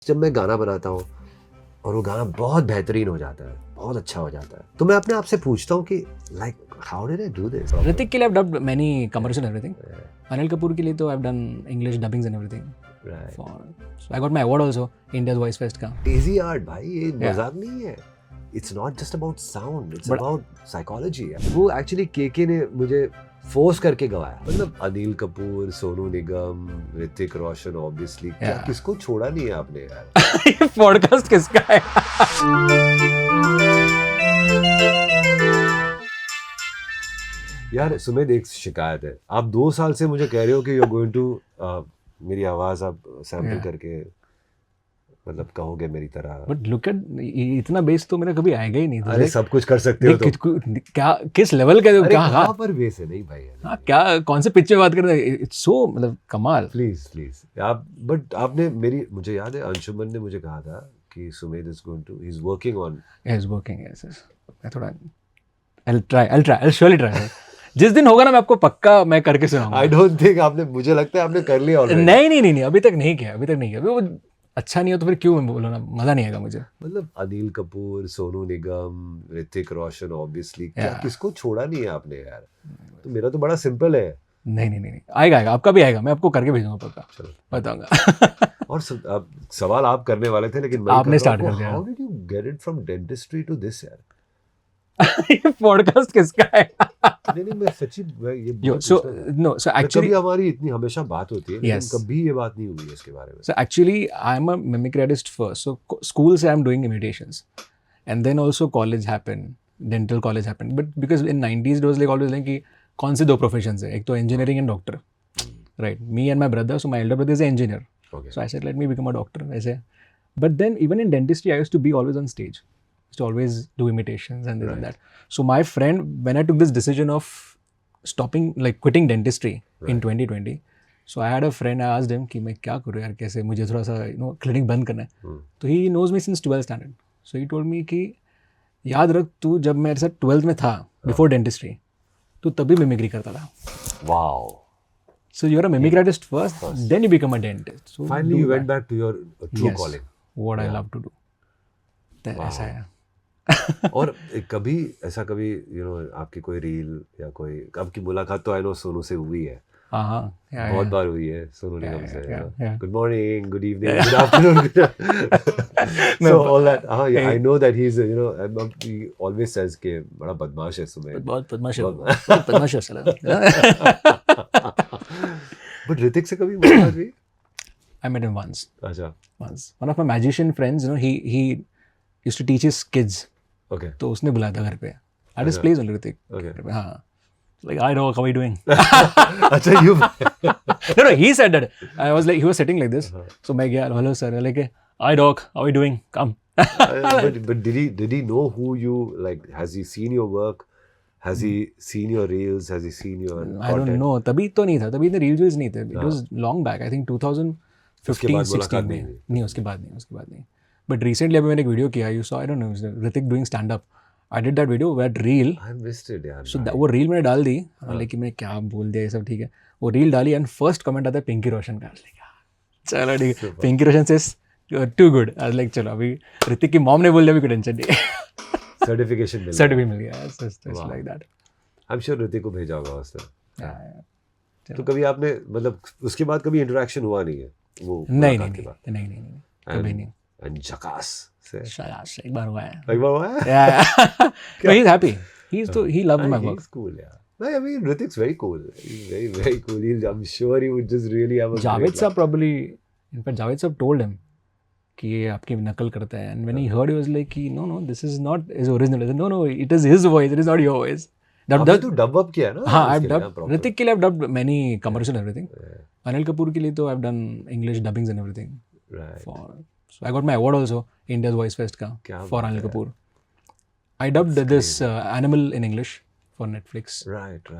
जब मैं गाना बनाता हूँ और वो गाना बहुत बेहतरीन हो जाता है, बहुत अच्छा हो जाता है, तो मैं अपने आप से पूछता हूँ कि like how did I do this? Hrithik के लिए I've dubbed many commercial everything. Anil Kapoor के लिए तो I've done English dubbings and everything. Right. So I got my award also India's Voice Fest का. Easy art भाई, ये Yeah. मजाक नहीं है. It's not just about sound, it's But- about psychology. वो actually केके ने मुझे फोर्स करके गवाया. मतलब अनिल कपूर, सोनू निगम, ऋतिक रोशन, ऑब्वियसली क्या Yeah. किसको छोड़ा नहीं है आपने यार? ये पॉडकास्ट किसका है? यार सुमेध, एक शिकायत है. आप 2 साल से मुझे कह रहे हो कि यू आर गोइंग टू मेरी आवाज आप सैंपल Yeah. करके मतलब कहोगे मेरी तरह. बट लुक एट इतना बेस तो मेरा कभी आएगा ही नहीं. अरे सब कुछ कर सकते हो तो. क्या किस लेवल का अरे क्या कहाँ पर बेस है? नहीं भाई, हाँ क्या कौन से पिच में बात कर रहे हैं? इट्स सो मतलब कमाल. प्लीज प्लीज आप. बट आपने मेरी, मुझे याद है अंशुमन ने मुझे कहा था कि Sumedh is going to, he is working on. Is working. Yes मैं थोड़ा I'll surely try. जिस दिन होगा ना मैं आपको पक्का मैं करके सुनाऊंगा. आई डोंट थिंक आपने, मुझे लगता है आपने कर लिया ऑलरेडी. नहीं अभी तक नहीं किया. वो अच्छा नहीं हो तो फिर क्यों मैं बोलूँ ना, मजा नहीं आएगा मुझे. मतलब अनिल कपूर, सोनू निगम, ऋतिक रोशन, ऑब्वियसली क्या Yeah. किसको छोड़ा नहीं है आपने यार? तो मेरा तो बड़ा सिंपल है. नहीं आएगा आपका भी आएगा. मैं आपको करके भेजूंगा पक्का. चलो. बताऊंगा. और अब सवाल आप करने वाले थे लेकिन मैं आपने start कर दिया. How did you get it from dentistry to this यार? ये पॉडकास्ट किसका है? नहीं मैं सच्ची ये Yo, बहुत so पूछना था. no, so actually, कभी हमारी इतनी हमेशा बात होती है लेकिन Yes. कभी ये बात नहीं हुई है इसके बारे में. so actually I'm a mimicry artist first. So school से I'm doing imitations, and then also college happened, dental college happened. But because in 90s it was like always like कि कौन से 2 professions है? एक तो engineering and doctor, right? Me and my brother. So my elder brother is an engineer. Okay. So I said let me become a doctor. ऐसे. But then even in dentistry I used to be always on stage. I used to always do imitations and this and that. So my friend, when I took this decision of stopping, like quitting dentistry in 2020, so I had a friend, I asked him कि मैं क्या करूँ यार, कैसे मुझे थोड़ा सा clinic बंद करना है. तो he knows me since 12th standard. So he told me कि याद रख तू जब मेरे साथ 12th में था before dentistry, तू तभी मिमिक्री करता था. Wow. So you're a mimicry artist first, then you become a dentist. So Finally do you went that. back to your true Yes. calling. What I love to do. ऐसा है. और कभी ऐसा कभी आपकी कोई रील या कोई आपकी मुलाकात तो आई नो सोनू से हुई है. हाँ बहुत बार हुई है सोनू निगम से. yeah. Good morning, good evening, good afternoon. So all that. I know that he's he always says कि बड़ा बदमाश है सुमेध. बहुत बदमाश है साला. But ऋतिक से कभी मुलाकात हुई? I met him once. अच्छा. One of my magician friends, he used to teach his kids. Okay. तो उसने बुलाया था घर पे. At his place only, Hrithik. Okay. हाँ. Like, hi dog, how are you doing? अच्छा you. No, he said that. I was like, he was sitting like this. So मैं गया, hello sir. Like, hi dog, how are you doing? Come. But did he know who you like? Has he seen your work? Has he seen your reels? Has he seen your I don't content? know. तभी तो नहीं था. तभी इतने reels नहीं थे. It was long back. I think 2015, 16 में. नहीं उसके बाद नहीं. But recently अभी मैंने एक वीडियो किया. You saw, I don't know, Hrithik doing stand up. I did that video, that reel. I missed it यार. So वो रील मैंने डाल दी. लेकिन मैं क्या बोल दिया ये सब ठीक है. वो रील डाली एंड फर्स्ट कमेंट आता है पिंकी रोशन का. चलो ठीक है. पिंकी रोशन से टू गुड. लाइक चलो अभी ऋतिक की मॉम ने बोल दिया, अभी कोई टेंशन नहीं. सर्टिफिकेशन मिल सर्टिफिकेट मिल गया. Like that. I am sure Hrithik को भेजा होगा उसने. तो कभी आपने मतलब उसके बाद कभी इंटरेक्शन हुआ नहीं है वो? नहीं कभी नहीं. एंड झकास से शायद एक बार हुआ है. एक बार हुआ है. But he's happy. He loves my work. He's cool, yeah. I mean, Hrithik's very cool. He's very, very cool. I'm sure he would just really have a Javed Sir probably, in fact, Javed Sir told him कि ये आपकी नकल करता है. And when he heard, he was like, no, this is not his original. He said, no, it is his voice. It is not your voice. आपने तो dub up किया ना? हाँ, I've dubbed. ऋतिक के लिए I've dubbed many commercial everything. Anil Kapoor के लिए तो I've done English dubbings and everything. Right. So I got my award also India's Voice Fest का for Anil Kapoor. I dubbed this Animal in English for Netflix. Right.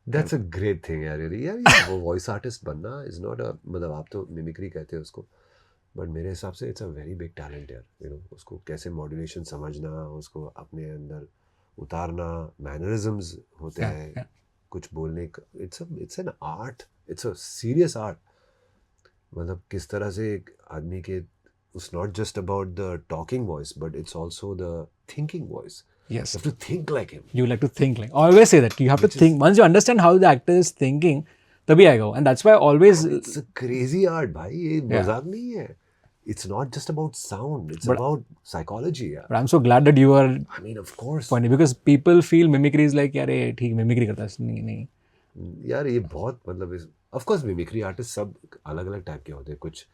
That's a great thing यार. वो voice artist बनना is not a, मतलब आप तो mimicry कहते हैं उसको, बट मेरे हिसाब से it's a very big talent यार. उसको कैसे मॉड्यूलेशन समझना, उसको अपने अंदर उतारना, मैनरिज्म्स होते हैं कुछ बोलने का. It's an art. It's a serious art. मतलब किस तरह से एक आदमी के it's not just about the talking voice but it's also the thinking voice. Yes. You have to think like him. You like to think like. I always say that you have Which to think. Once you understand how the actor is thinking, तभी आएगा वो. And that's why I always. It's a crazy art भाई, ये मजाक नहीं है. It's not just about sound, it's about psychology. Yeah. But I'm so glad that you are I mean, of course. funny because people feel mimicry is like यार ये ठीक mimicry करता है नहीं नहीं. यार ये बहुत मतलब of course mimicry artists सब अलग अलग टाइप के होते हैं. कुछ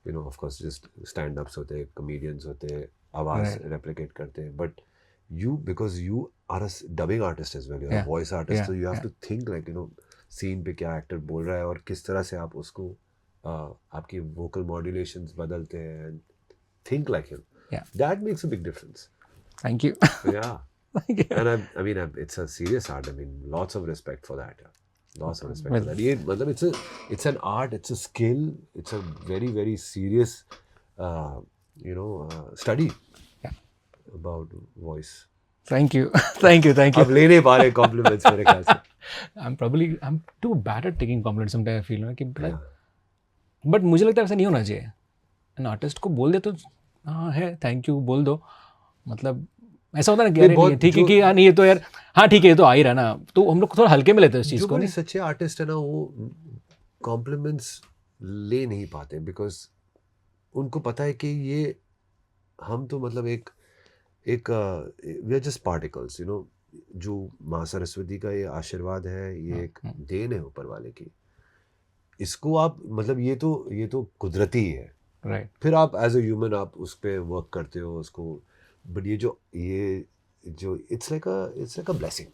you know of course just stand ups होते हैं, comedians होते हैं, आवाज replicate करते हैं, but you because you are a dubbing artist as well, you're a voice artist, so you have to think like you know scene पे क्या actor बोल रहा है और किस तरह से आप उसको आपकी vocal modulations बदलते हैं and think like him. That makes a big difference. Thank you. Yeah. Thank you. And I mean it's a serious art. I mean lots of respect for that. Yeah. Lots of respect for that. ये मतलब it's an art, it's a skill, it's a very very serious study about voice. Thank you. Thank you. अब ले नहीं पा रहे compliments मेरे ख्याल से. I'm too bad at taking compliments sometimes. I feel ना कि but मुझे लगता है ऐसा नहीं होना चाहिए. An artist को बोल दे तो हाँ है thank you बोल दो, मतलब ऐसा होता है ना कि यार ठीक है कि हाँ नहीं ये तो यार हाँ ठीक है ये तो आ ही रहा ना, तो हम लोग थोड़ा हल्के में लेते हैं इस चीज़ को. नहीं सच्चे आर्टिस्ट है ना वो कॉम्प्लीमेंट्स ले नहीं पाते बिकॉज उनको पता है कि ये हम तो मतलब एक we are just particles, you know, जो माँ सरस्वती का ये आशीर्वाद है, ये एक देन है ऊपर वाले की. इसको आप मतलब ये तो कुदरती है. राइट. फिर आप एज अ ह्यूमन आप उस पर वर्क करते हो उसको, बट ये जो it's like a blessing.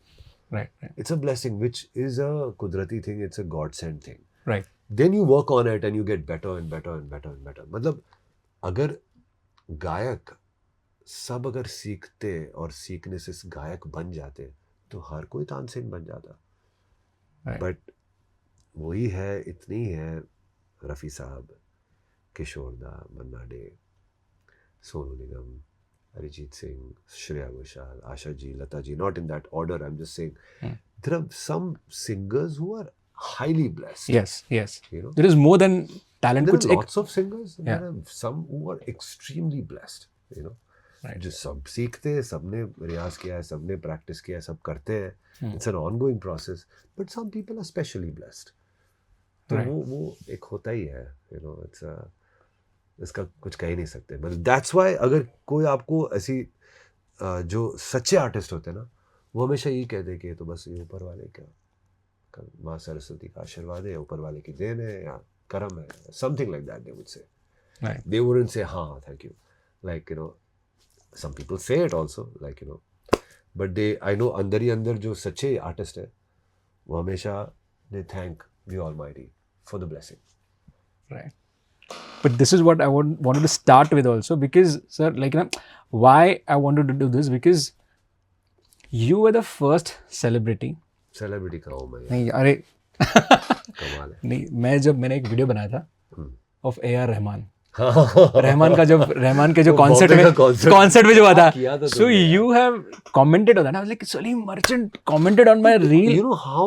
Right. It's a blessing which is a kudrati thing, it's a God sent thing. Right. Then you work on it and you get better and better and better and better. मतलब अगर गायक सब अगर सीखते और सीखने से गायक बन जाते तो हर कोई तानसेन बन जाता. बट वही है, इतनी है रफ़ी साहब, किशोर दा, मन्ना day, Sonu Nigam, Arijit Singh, Shreya Ghoshal, Asha ji, Lata ji, not in that order, I'm just saying. There are some singers who are highly blessed. Yes. You know? There is more than talent. There are lots of singers. Yeah. There are some who are extremely blessed, you know. Right. जो सब सीखते हैं, सबने रियाज किया है, सबने practice किया है, सब करते हैं. It's an ongoing process. But some people are specially blessed. तो वो एक होता ही है, you know, इसका कुछ कह ही नहीं सकते. मतलब दैट्स वाई अगर कोई आपको ऐसी जो सच्चे आर्टिस्ट होते हैं ना, वो हमेशा यही कहते हैं कि ये तो बस ये ऊपर वाले का माँ सरस्वती का आशीर्वाद है, ऊपर वाले की देन है या करम है, something like that they would say. They wouldn't say हाँ thank you, like you know some people say it also, like you know, but they I know अंदर ही अंदर जो सच्चे आर्टिस्ट है वो हमेशा they thank the Almighty for the blessing. Right. But this is what I wanted to start with also, because sir, like, you know, why I wanted to do this, because you were the first celebrity. Celebrity का हूँ मैं. नहीं अरे कमाल है. नहीं, मैंने एक वीडियो बनाया था of A.R. रहमान. रहमान के जो कॉन्सर्ट में जो हुआ था, so you have commented on that. I was like, Salim Merchant commented on my reel. You know how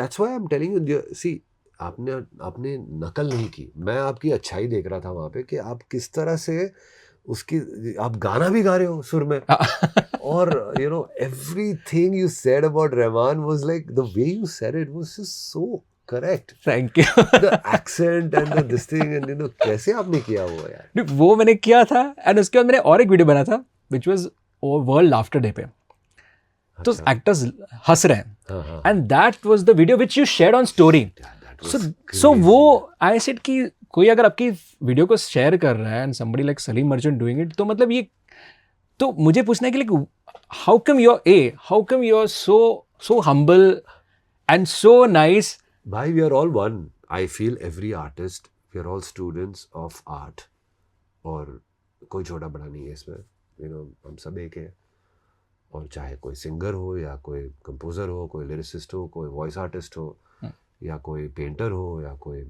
that's why I'm telling you. See, आपने नकल नहीं की, मैं आपकी अच्छाई देख रहा था वहाँ पे कि आप किस तरह से उसकी, आप गाना भी गा रहे हो सुर में और you know everything you said about Rahman was like the way you said it was just so correct. Thank you. The accent and this thing and you know कैसे आपने किया वो यार. वो मैंने किया था and उसके बाद मैंने और एक वीडियो बना था which was world laughter day पे. तो एक्टर्स हंस रहे हैं and that was the video which you shared on story. So वो आई सेड कि कोई अगर आपकी वीडियो को शेयर कर रहा है and somebody like Salim Merchant doing it, तो मतलब ये तो मुझे पूछना है कि like how come you are so humble and so nice. भाई we are all one. I feel every artist, we are all students of art और कोई छोटा बड़ा नहीं है इसमें, यू नो, हम सब एक है. और चाहे कोई सिंगर हो या कोई कंपोजर हो, कोई लिरिसिस्ट हो, कोई वॉइस आर्टिस्ट हो या कोई पेंटर हो या कोई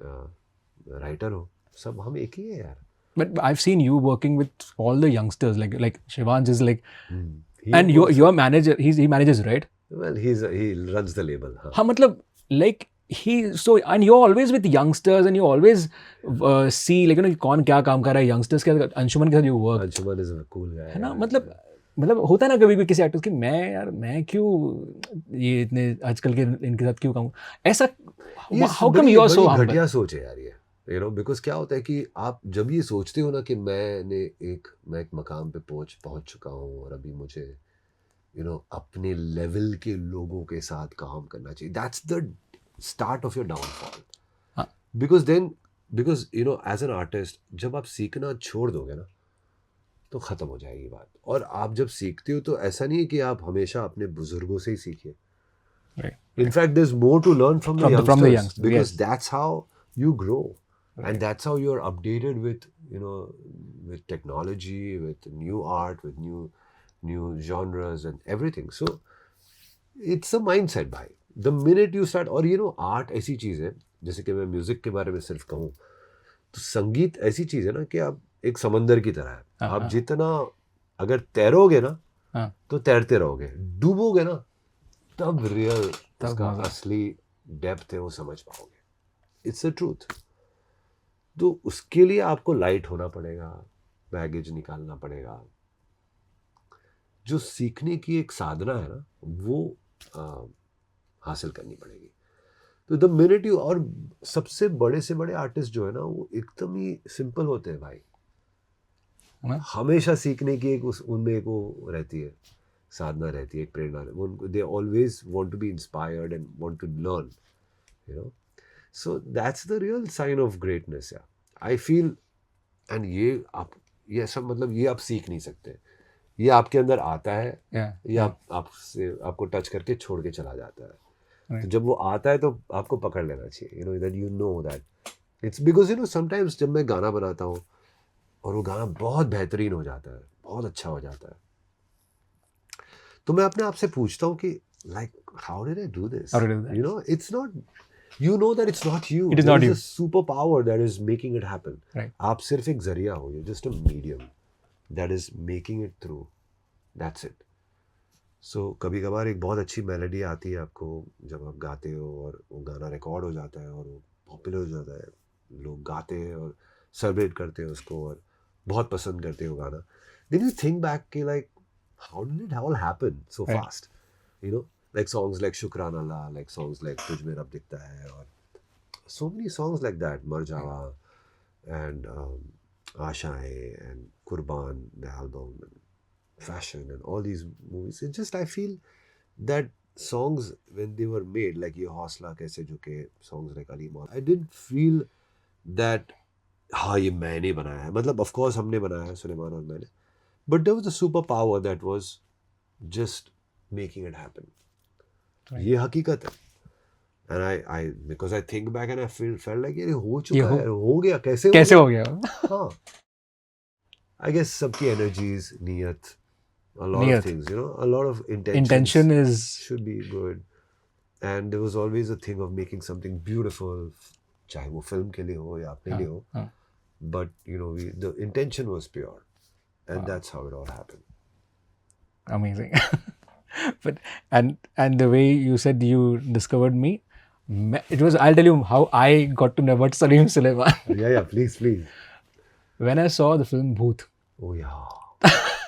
राइटर हो, सब हम एक ही है यार. But I've seen you working with all the youngsters, like Shivansh is like, and your manager, he manages, right? Well, he runs the label. हाँ मतलब like he so and you're always with youngsters and you always see like you know कौन क्या काम कर रहा है youngsters के साथ, अंशुमन के साथ you work Anshuman is a cool guy है ना, मतलब होता है ना कभी भी किसी एक्टर कि मैं क्यों ये इतने आजकल के इनके साथ क्यों काम, ऐसा how come you are so humble? घटिया सोच है यार ये, यू नो, बिकॉज क्या होता है कि आप जब ये सोचते हो ना कि मैं एक मकाम पे पहुंच चुका हूँ और अभी मुझे यू नो अपने लेवल के लोगों के साथ काम करना चाहिए, that's the start of your downfall. हाँ. Because you know as an artist जब आप सीखना छोड़ दोगे ना तो ख़त्म हो जाएगी बात. और आप जब सीखते हो तो ऐसा नहीं है कि आप हमेशा अपने बुजुर्गों से ही सीखिए. Right. In fact, there's more to learn from the youngsters, youngsters, because yes. that's how you grow, Right. and that's how you're updated with, you know, with technology, with new art, with new genres and everything. So it's a mindset, भाई. The minute you start, और you know, art ऐसी चीज़ है, जैसे कि मैं music के बारे में सिर्फ कहूँ तो संगीत ऐसी चीज़ है ना कि आप एक समंदर की तरह है. हाँ, आप हाँ. जितना अगर तैरोगे ना हाँ. तो तैरते रहोगे, डूबोगे ना तब रियल उसका मजा. असली डेप्थ है वो समझ पाओगे. It's the truth. तो उसके लिए आपको लाइट होना पड़ेगा, बैगेज निकालना पड़ेगा. जो सीखने की एक साधना है ना वो हासिल करनी पड़ेगी. तो द मिनट यू, और सबसे बड़े से बड़े आर्टिस्ट जो है ना वो एकदम ही सिंपल होते हैं भाई. हमेशा सीखने की एक उनमें एक वो रहती है, साधना रहती है, एक प्रेरणा. उनको दे always want to be inspired and want to learn, you know. So that's the real sign of greatness. Yeah I feel, and ये सब मतलब ये आप सीख नहीं सकते. ये आपके अंदर आता है, ये आपको टच करके छोड़ के चला जाता है. तो जब वो आता है तो आपको पकड़ लेना चाहिए, you know, that you know that it's because you know sometimes जब मैं गाना बनाता हूँ और वो गाना बहुत बेहतरीन हो जाता है, बहुत अच्छा हो जाता है, तो मैं अपने आप से पूछता हूँ कि like how did I do this, you know. It's not, you know that it's not you. It is not you. There is a superpower that is making it happen. Right. आप सिर्फ एक जरिया हो, you're just a medium that is making it through. That's it. So कभी कभार एक बहुत अच्छी मेलोडी आती है आपको जब आप गाते हो और वो गाना रिकॉर्ड हो जाता है और वो पॉपुलर हो जाता है, लोग गाते हैं और सेलिब्रेट करते हैं उसको और बहुत पसंद करते हैं वो गाना. Then you think back कि like how did it all happen so Right. fast? You know, like songs like Shukran Allah, like songs like तुझ में रब दिखता है, और so many songs like that, मर जावा and आशाएं and Qurban, the album, and Fashion and all these movies. It just, I feel that songs when they were made, like ये हौसला कैसे झुके, songs like अली मौला, I didn't feel that हाँ ये मैंने बनाया है. मतलब of course हमने बनाया है, सुलेमान और मैंने, but there was a superpower that was just making it happen. Right. ये हकीकत है. And I because I think back and I felt like ये हो चुका है, हो गया, कैसे हो गया. हाँ, I guess सबकी energies, नीयत, a lot Niyat. of things, you know, a lot of Intention is should be good. And there was always a thing of making something beautiful, चाहे वो फिल्म के लिए हो या अपने लिए हो, but you know, the intention was pure, and that's how it all happened. Amazing. But and the way you said you discovered me, it was, I'll tell you how I got to know about Salim Sulaiman. Yeah, please. When I saw the film Bhoot. Oh yeah.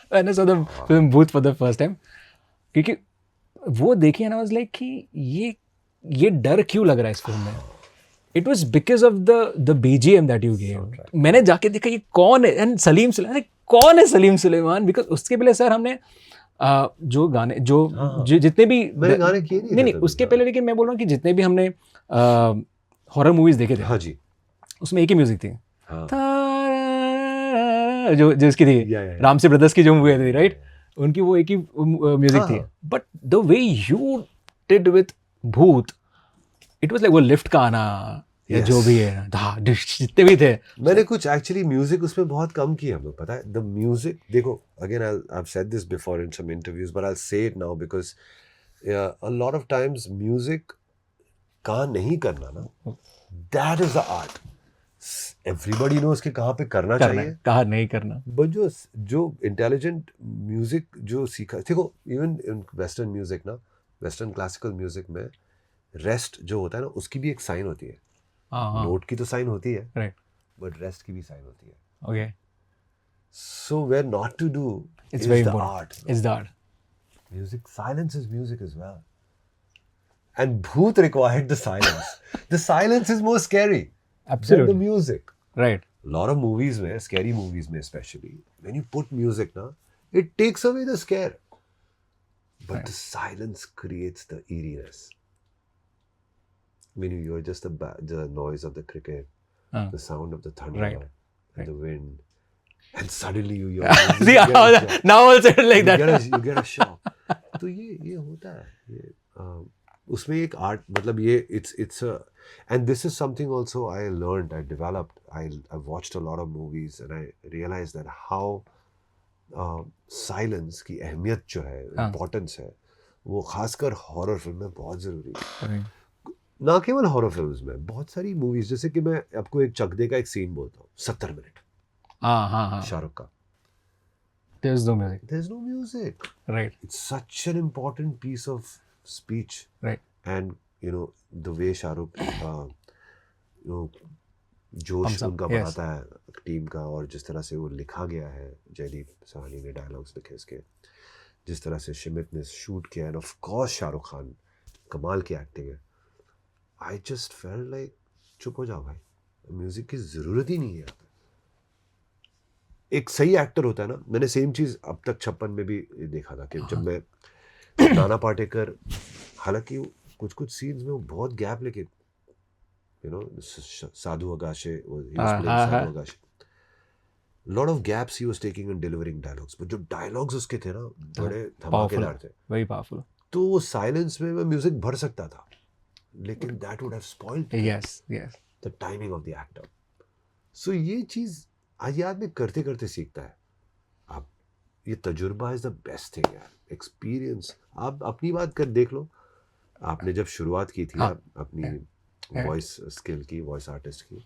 When I saw the film Bhoot for the first time, क्योंकि वो देखी and I was like कि ये डर क्यों लग रहा है इस फिल्म में. It was because of the BGM that you gave. मैंने जाके देखा ये कौन है, and सलीम सुलेमान, कौन है सलीम सुलेमान, because उसके पहले सर हमने जो गाने जो जितने भी मैंने गाने किए नहीं उसके पहले, लेकिन मैं बोल रहा हूँ कि जितने भी हमने हॉरर मूवीज देखे थे, हाँ जी, उसमें एक ही म्यूजिक थी. जो जिसकी थी रामसे ब्रदर्स की जो मूवी थी, राइट, उनकी वो एक ही म्यूजिक थी. But the way you did with भूत, इट वाज लाइक वो लिफ्ट का आना या जो भी है जितने भी थे. मैंने कुछ एक्चुअली म्यूजिक उसमें बहुत कम किया हम लोग, पता है. द म्यूजिक देखो, again I have said this before in some interviews, but I will say it now because a lot of times music कहाँ नहीं करना ना, that is the art. Everybody knows कि कहाँ पे करना चाहिए, कहाँ नहीं करना. बट जो इंटेलिजेंट म्यूजिक जो सीखा, देखो इवन इन वेस्टर्न म्यूजिक ना, वेस्टर्न क्लासिकल म्यूजिक में रेस्ट जो होता है ना उसकी भी एक साइन होती है. हाँ नोट की तो साइन होती है, राइट बट रेस्ट की भी साइन होती है. Okay So where not to do it's is very the important art. It's the art Music, silence is music as well. And Bhoot required the silence. The silence is more scary than the absolutely music. Right A lot of movies, mein, scary movies, mein especially, when you put music, na, it takes away the scare. But Right. the silence creates the eeriness. When you hear just the noise of the cricket, the sound of the thunder, Right. and Right. the wind, and suddenly you hear music, See you get a how shock. now also like that you get a shock. तो ये होता है ये उसमें एक art मतलब ये it's a and this is something also I learned, I developed, I watched a lot of movies and I realized that how silence की अहमियत जो है इम्पोर्टेंस है वो खासकर हॉरर फिल्म में बहुत ज़रूरी है. ना केवल हॉरर फिल्म्स में, बहुत सारी मूवीज, जैसे कि मैं आपको एक चक दे का एक सीन बोलता हूँ, 70 मिनट हाँ शाहरुख का. there is no music There's no music. right It's such an important piece of speech. right And the way Shahrukh जोश Thumbs up, उनका yes. बनाता है टीम का, और जिस तरह से वो लिखा गया है, जयदीप साहनी ने डायलॉग्स लिखे इसके, जिस तरह से शिमित ने शूट किया, end of course Shahrukh Khan, कमाल की एक्टिंग है. आई जस्ट फेल्ट लाइक चुप हो जाओ भाई, म्यूजिक की ज़रूरत ही नहीं है यहाँ पे. एक सही एक्टर होता है ना, मैंने सेम चीज़ अब तक 56 में भी देखा था कि जब मैं नाना पाटेकर, हालांकि कुछ कुछ सीन्स में वो बहुत गैप लेके Sadhu Agashe, Sadhu Agashe, lot of gaps he was taking and delivering dialogues, but जो डायलॉग्स उसके थे ना बड़े धमाकेदार थे. very powerful तो वो साइलेंस में मैं म्यूजिक भर सकता था, लेकिन that would have spoiled yes the timing of the actor. So ये चीज़ आज ये आदमी करते करते सीखता है. आप ये तजुर्बा इज़ द बेस्ट थिंग यार, एक्सपीरियंस. आप अपनी बात कर देख लो, आपने जब शुरुआत की थी आप अपनी वॉइस स्किल की, वॉइस आर्टिस्ट की,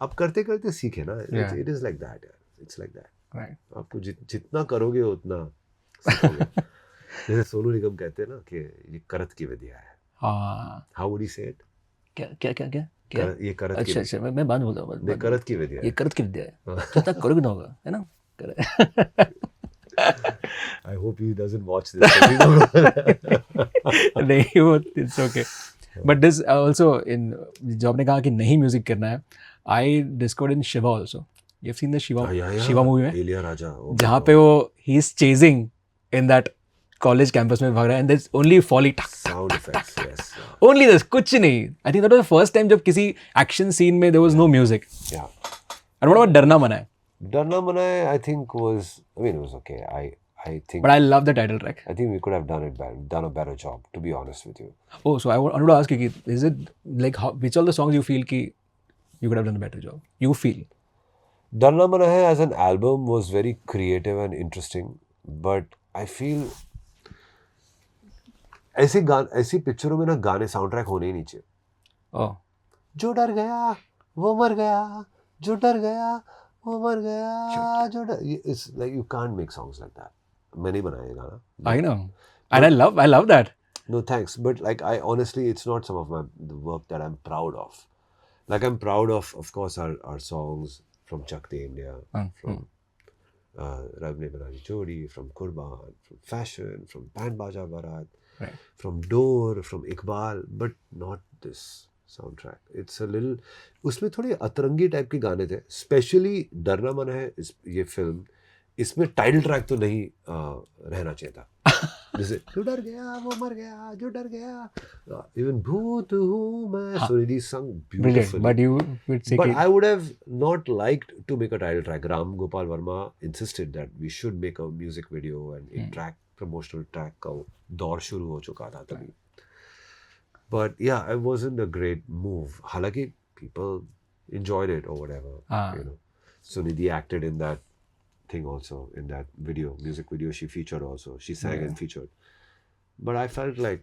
आप करते करते सीखे ना. इट इज़ लाइक दैट यार, इट्स लाइक दैट. right आपको जितना करोगे उतना सीखोगे. जैसे सोनू निगम कहते हैं ना कि ये करत की विद्या है. हाँ हाउ वुड ही से इट? क्या ये करत की, अच्छा मैं बात बोलता हूँ नहीं, करत की विद्या ये करत की विद्या है जितना करोगे ना होगा है ना I hope he doesn't watch this. नहीं वो it's okay but this also in जो आपने कहा कि नहीं म्यूजिक करना है, I discovered in Shiva also. You have seen the Shiva movie में एलिया राजा, जहाँ पे वो he is chasing in that college campus में भाग रहा है एंड देयर ओनली फॉली टक sound effects, yes, only this, कुछ नहीं. I think that was the first time जब किसी एक्शन सीन में there was no music. Yeah. And what about Darna Mana है? डरना मना है, I think was, I mean, it was okay. I think, but I love the title track. I think we could have done a better job, to be honest with you. Oh, so I wanted to ask you, is it like which all the songs you feel ki you could have done a better job? You feel? Darna Mana Hai as an album was very creative and interesting, but I feel ऐसी पिक्चरों में ना गाने sound track होने ही नहीं चाहिए. Oh, जो डर गया वो मर गया, जो डर गया वो मर गया, जो डर, it's like you can't make songs like that. मैं नहीं बनाया ये गाना. I know, and I love that. No thanks, but like I honestly, it's not some of the work that I'm proud of. Like I'm proud of course, our songs from Chak De India, from Rabne Banani Chodi, from Kurban, from Fashion, from Band Baja Barat, Right. from Door, from Iqbal, but not this soundtrack. It's a little, उसमें थोड़े अतरंगी type के गाने थे. Specially डरना मना है ये film, इसमें टाइटल ट्रैक तो नहीं रहना चाहिए था. जैसे जो डर गया वो मर गया, जो डर गया, इवन भूत हूँ मैं, Sunidhi sang Brilliant, beautifully. but you would say But कि I would have not liked to make a title track. Ram Gopal Verma insisted that we should make a music video, and एक track, promotional track का दौर शुरू हो चुका था तभी. But yeah, it wasn't a great move. हालांकि people enjoyed it or whatever. You know, Sunidhi acted in that thing also, in that video, music video. She featured also. She sang and featured. But I felt like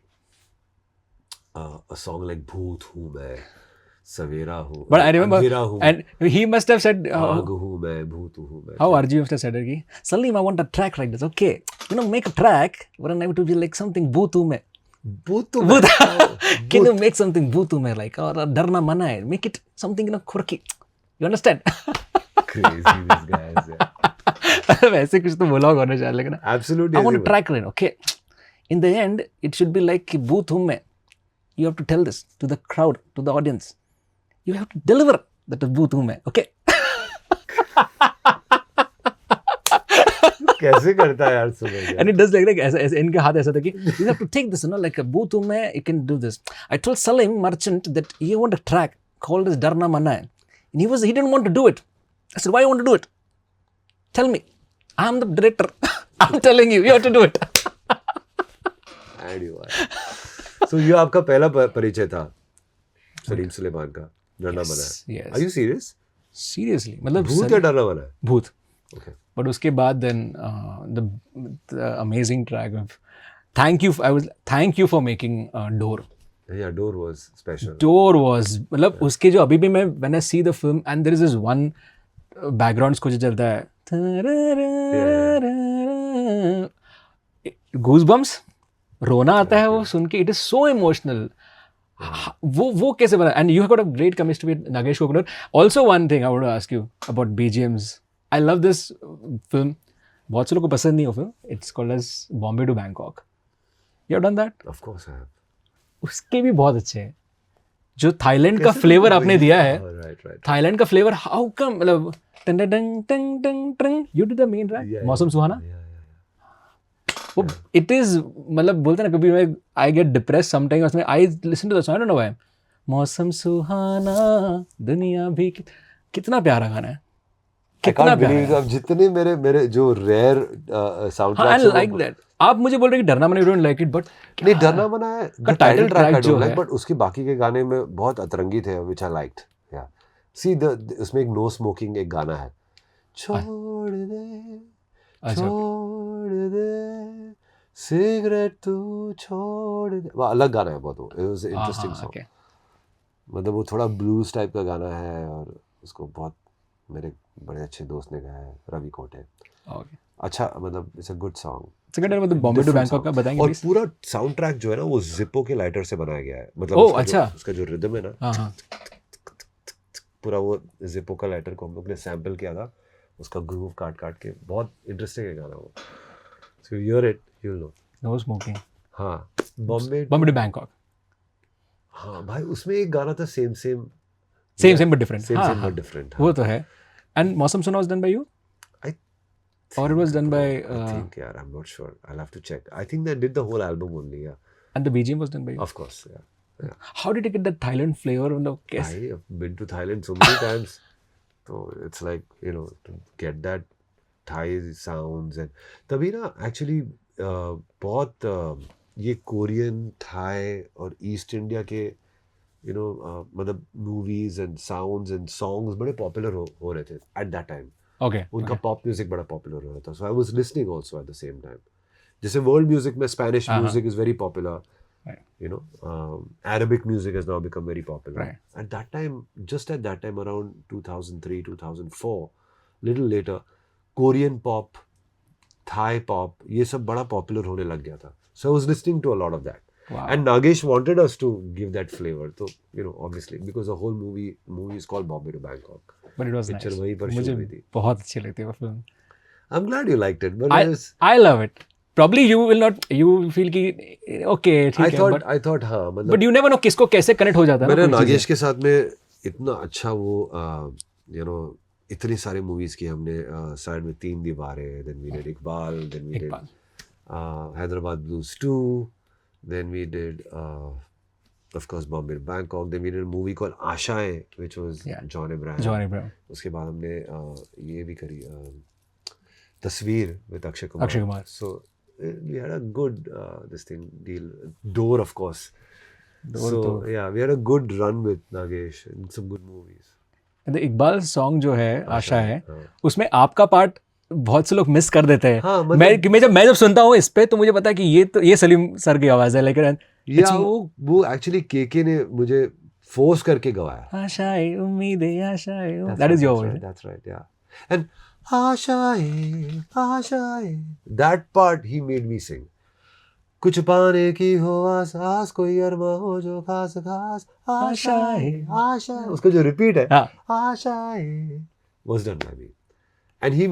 a song like Bhoot Hoon Main, Savera Hoon, but I remember, Andhera Hoon, and he must have said Aag Hoon Main, Bhoot Hoon Main. how RG must have said it ki Salim, I want a track like this. Okay, make a track, but I want to be like something booth mein. भूतू भूत में can you make something भूतू में like और डरना मना है, make it something you know quirky, you understand? crazy these guys, yeah. वैसे कुछ तो बोला होगा ना शायद, लेकिन Absolutely. I want to everyone. try करें, okay? In the end, it should be like कि भूत हूँ मैं. You have to tell this to the crowd, to the audience. You have to deliver that भूत हूँ मैं, okay? कैसे करता है यार सुबह And it does like ऐसा इनके हाथ ऐसा था कि you have to take this, you know, like भूत हूँ मैं, you can do this. I told Salim Merchant that he want a track called as डरना मना है, and he didn't want to do it. I said, why you want to do it? Tell me. I'm the director. I'm telling you, you have to do it. And you are. So ये आपका पहला परिचय था सलीम सुलेमान का, डरना मना है. Yes. Are you serious? Seriously, मतलब भूत या डरना मना है? भूत. Okay. But उसके बाद then the amazing track of thank you for making Door. Yeah, Door was special. Door was मतलब उसके जो अभी भी मैं when I see the film and there is this one background score जो चलता है Goosebumps, रोना आता है वो सुन के. It is so emotional. वो कैसे बना? And you have got a great chemistry with Nagesh Kokunor. Also one thing I want to ask you about BGMs. I love this film. बहुत से लोगों को पसंद नहीं हो film. It's called as Bombay to Bangkok. You have done that? Of course I have. उसके भी बहुत अच्छे हैं. जो थाईलैंड का फ्लेवर आपने दिया है, Right. थाईलैंड का फ्लेवर, हाउ कम? मतलब टंग टंग टंग टंग टंग, you did the main track Mausam Suhana. वो इट इज मतलब बोलते हैं ना कभी मैं आई गेट डिप्रेस समटाइम उसमें, I listen to the song, I don't know why. मौसम सुहाना दुनिया भी कितना प्यारा गाना है, कितना प्यारा है. अब जितने मेरे जो रेयर साउंड हाँ, आई लाइक दैट. आप मुझे बोल रहे हैं कि डरना मना you don't like it, but नहीं डरना मना है का टाइटल ट्रैक जो है, बट उसके बाकी के गाने में बहुत अतरंगी थे व्हिच आई लाइक्ड. या सी उसमें एक नो स्मोकिंग एक गाना है, छोड़ दे सिगरेट तू छोड़ दे, वो अलग गाना है बहुत. वो इट वाज इंटरेस्टिंग सॉन्ग. मतलब वो थोड़ा ब्लूज टाइप का गाना है और उसको बहुत मेरे बड़े अच्छे दोस्त ने गाया है, रवि कोटे. अच्छा मतलब इट्स अ गुड सॉन्ग. मतलब बॉम्बे टू बैंकॉक का बताएंगे. और पूरा साउंड ट्रैक जो है ना वो जिप्पो के लाइटर से बनाया गया है. मतलब उसका जो रिदम है ना, पूरा वो जिप्पो का लाइटर को हम लोग ने सैंपल किया था, उसका ग्रूव काट के. बहुत इंटरेस्टिंग है गाना वो. So you hear it you know. No smoking. हाँ, बॉम्बे टू बैंकॉक. हाँ भाई, उसमें एक गाना था same but different. Same but different. वो तो है. एंड मौसम सुना was done by you? Or it was done by... I think, yeah, I'm not sure. I'll have to check. I think they did the whole album only, yeah. And the BGM was done by you? Of course, yeah. How did you get that Thailand flavor? I have been to Thailand so many times. So it's like, you know, to get that Thai sounds. And तभी ना actually बहुत ये Korean, Thai और East India के you know मतलब movies and sounds and songs बड़े popular हो रहे थे at that time. Okay. उनका पॉप म्यूजिक बड़ा पॉपुलर हो रहा था. So I was listening also at the same time. जैसे वर्ल्ड म्यूजिक में Spanish music is very popular, you know. Arabic music has now become very popular. At that time, just at that time around 2003 2004, little later, Korean pop, Thai pop, ये सब बड़ा popular होने लग गया था. So I was listening to a lot of that. And Nagesh wanted us to give that flavor. So, you know, obviously, because the whole movie is called Bombay to Bangkok. But it was Picture nice. वहीं पर shoot हुई थी. बहुत अच्छी लगती है वो film. I'm glad you liked it, but I love it. Probably you will not. You feel कि okay ठीक है. I thought हाँ मतलब. But you never know किसको कैसे connect हो जाता है. मैंने नागेश के साथ में इतना अच्छा वो you know इतनी सारी movies की हमने. साइड में 3 दीवारें, then we did Iqbal, then we did Hyderabad Blues 2. Then we did, of course, Bombay to Bangkok. Then we did a movie called Ashaएं, which was John Abraham. उसके बाद हमने ये भी करी तस्वीर with Akshay Kumar. So we had a good this thing deal. Door, of course. Yeah, we had a good run with Nagesh and some good movies. And the Iqbal song जो है आशा है, उसमें आपका पार्ट बहुत से लोग miss कर देते हैं. हाँ, मैं जब सुनता हूँ इस पे तो मुझे पता है कि ये सलीम सर की आवाज है. लेकिन वो एक्चुअली केके ने मुझे फोर्स करके गवाया. आशाएं उम्मीदें आशाएं, that is your voice. That's right, yeah. And आशाएं दैट पार्ट ही मेड मी सिंग. कुछ पाने की हो आस कोई अरमा हो जो खास खास आशाएं आशाएं, उसका जो रिपीट है हाँ आशाएं was done by me. And he,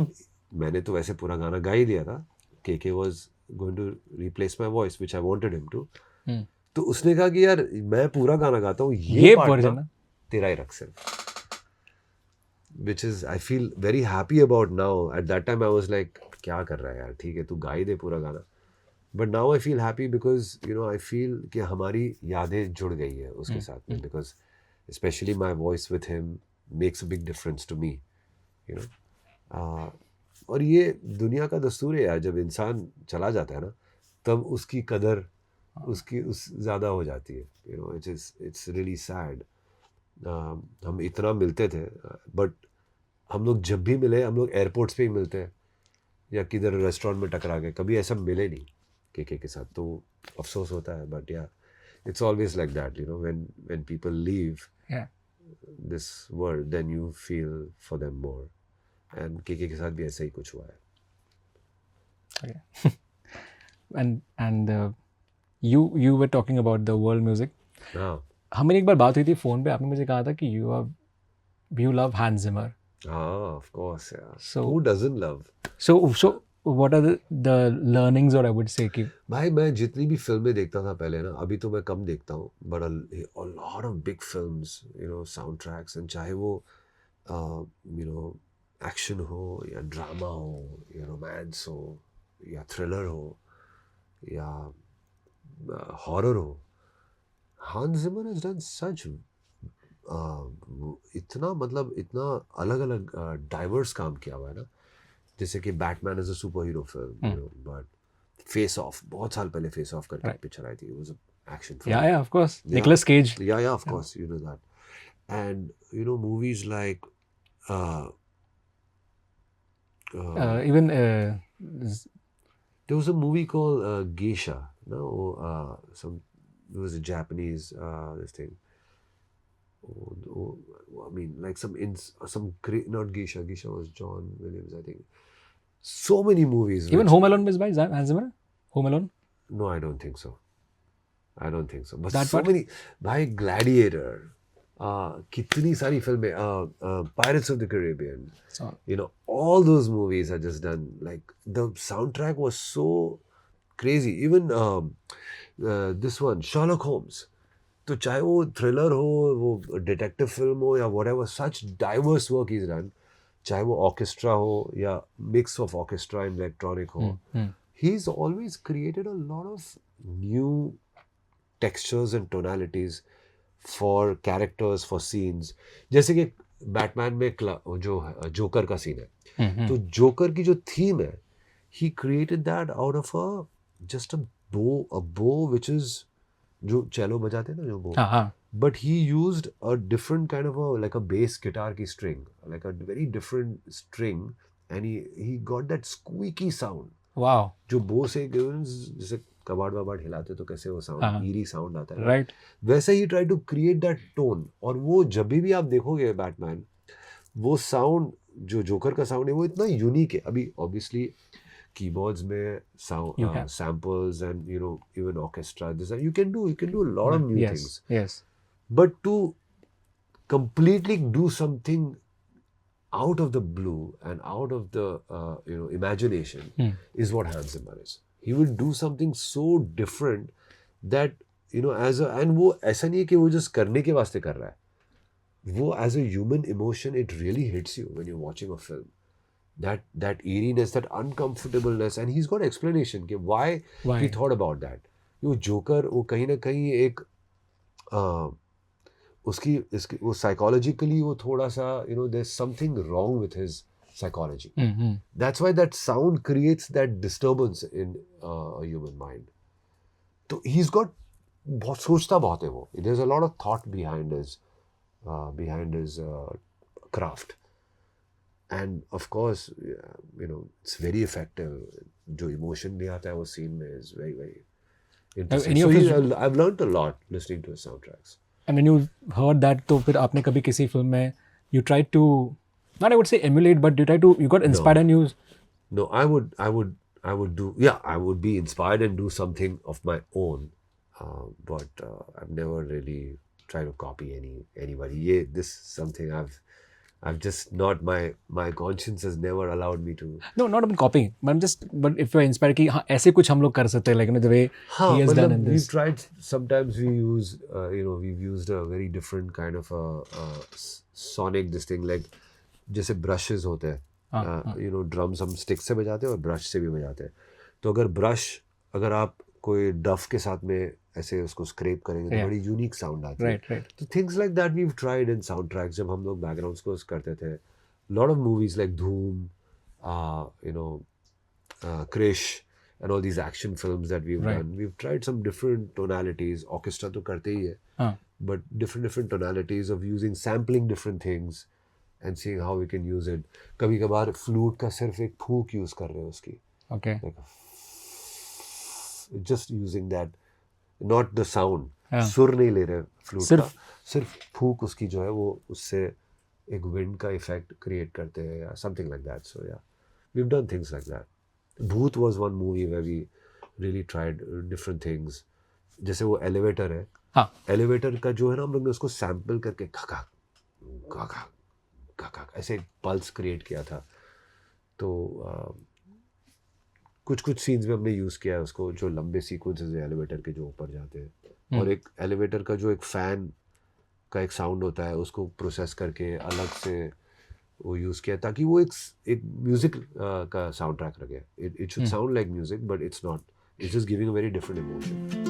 मैंने तो वैसे पूरा गाना गा ही दिया था. KK was going to replace my voice which I wanted him to. हम्म, तो उसने कहा कि यार मैं पूरा गाना गाता हूँ, ये ये पार्ट वर्जन ना है तेरा ही रख सिर्फ. Which is I feel very happy about now. At that time I was like क्या कर रहा है यार, ठीक है तू गा ही दे पूरा गाना. But now I feel happy because you know I feel कि हमारी यादें जुड़ गई है उसके साथ में, because especially my voice with him makes a big difference to me, you know. और ये दुनिया का दस्तूर है यार, जब इंसान चला जाता है ना तब उसकी कदर उसकी उस ज़्यादा हो जाती है, you know. It's really sad. हम इतना मिलते थे, बट हम लोग जब भी मिले हम लोग एयरपोर्ट्स पे ही मिलते हैं या किधर रेस्टोरेंट में टकरा गए, कभी ऐसा मिले नहीं केके के साथ. तो अफसोस होता है, but yeah it's always like that, you know. When people leave yeah this world then you feel for them more. And KK के साथ भी ऐसा ही कुछ हुआ है. okay. and you were talking about the world music. हाँ हमारी एक बार बात हुई थी फ़ोन पे, आपने मुझे कहा था कि you love Hans Zimmer. हाँ ऑफ कोर्स यार, So- who doesn't love. So what are the learnings, or I would say कि भाई मैं जितनी भी फिल्में देखता था पहले ना, अभी तो मैं कम देखता हूँ, but a lot of big films, you know, soundtracks, and चाहे वो you know एक्शन हो या ड्रामा हो या रोमांस हो या थ्रिलर हो या हॉरर हो, Hans Zimmer has done such इतना मतलब इतना अलग अलग डाइवर्स काम किया हुआ है ना. जैसे कि Batman is a super hero film, you know, but face of बहुत साल पहले फेस ऑफ करके Right. पिक्चर आई थी. It was an action yeah film. of course Yeah. Nicolas Cage. Yeah, of course, you know that. And you know movies like Even there was a movie called Geisha. No, it was a Japanese this thing. I mean, like not Geisha. Geisha was John Williams, I think. So many movies. even which- Home Alone was by Hans Zimmer. Home Alone. No, I don't think so. But That so part? many. By Gladiator. कितनी सारी फिल्में. Pirates of the Caribbean. So You know, all those movies are just done. Like the soundtrack was so crazy. Even this one, Sherlock Holmes. तो चाहे वो thriller हो, वो detective film हो या whatever, such diverse work he's done. चाहे वो orchestra हो या mix of orchestra and electronic हो, he's always created a lot of new textures and tonalities for characters, for scenes. जैसे कि बैटमैन में जो जोकर का सीन है, तो जोकर की जो थीम है, he created that out of just a bow which is जो चेलो बजाते हैं ना, जो bow. हाँ But he used a different kind of like a bass guitar की string, like a very different string, and he got that squeaky sound. wow जो बो से जैसे कबाड़ वबाड़ हिलाते तो कैसे वो हाँ। साउंड, ईरी साउंड आता है, right वैसे ही try to create that tone. और वो जब भी आप देखोगे बैटमैन, वो साउंड जो जोकर का साउंड है वो इतना यूनिक है. अभी ऑब्वियसली कीबोर्ड्स में You sound can. Samples and you know even orchestra, this you can do a lot of new things. yes But to completely do something out of the blue and out of the imagination is what Hans Zimmer is. He will do something so different that and वो ऐसा नहीं है कि वो just करने के वास्ते कर रहा है. वो as a human emotion, it really hits you when you're watching a film. That eeriness, that uncomfortableness, and he's got explanation कि why he thought about that. वो जोकर वो कहीं ना कहीं एक उसकी वो साइकोलॉजिकली वो थोड़ा सा there's something wrong with his psychology. That's why that sound creates that disturbance in a human mind. तो he's got बहुत सोचता बहुत है वो. There's a lot of thought behind his craft. And of course, it's very effective. जो emotion भी आता है वो scene में is very, very interesting. any of his- I've learned a lot listening to his soundtracks. and when you heard that, तो फिर आपने कभी किसी फिल्म में you tried to, not I would say emulate, but you got inspired and you No, I would I would do, yeah, I would be inspired and do something of my own, but I've never really tried to copy anybody. Yeah, this is something I've just not, my conscience has never allowed me to. No, not about copying. But if you're inspired कि हाँ ऐसे कुछ हम लोग कर सकते हैं, like the way हाँ, he has done मतलब in we've this. tried. Sometimes we use, we've used a very different kind of a sonic this thing, like जैसे brushes होते हैं, drums हम stick से बजाते हैं और brush से भी बजाते हैं. तो अगर आप कोई डफ के साथ में ऐसे उसको स्क्रैप करेंगे तो बड़ी यूनिक साउंड आती है. Right. तो things like that weave tried in sound tracks जब हम लोग बैकग्राउंड स्कोर्स करते थे. लॉट ऑफ मूवीज लाइक धूम, Krish, and all these action films that we've done, we've tried some different tonalities. Orchestra तो करते ही है, but different tonalities of sampling different things and seeing how we can use it. कभी कभार flute का सिर्फ एक फूक यूज कर रहे हो उसकी, Okay. like just using that, not the sound. सुर नहीं ले रहे फ्लूट का, सिर्फ फूक उसकी जो है वो उससे एक विंड का इफेक्ट क्रिएट करते हैं या समथिंग लाइक दैट. सो या we've done things like that. भूत was one movie where we really tried different things. जैसे वो एलिवेटर है, हाँ. एलिवेटर का जो है ना, हम लोग ने उसको सैम्पल करके खका ऐसे एक पल्स क्रिएट किया था. तो कुछ सीन्स में हमने यूज़ किया है उसको, जो लंबे सीक्वेंसेस है एलिवेटर के जो ऊपर जाते हैं, और एक एलिवेटर का जो एक फ़ैन का एक साउंड होता है उसको प्रोसेस करके अलग से वो यूज़ किया ताकि वो एक म्यूज़िक का साउंड ट्रैक लगे. It should sound like music but it's not, it's just giving a very different emotion.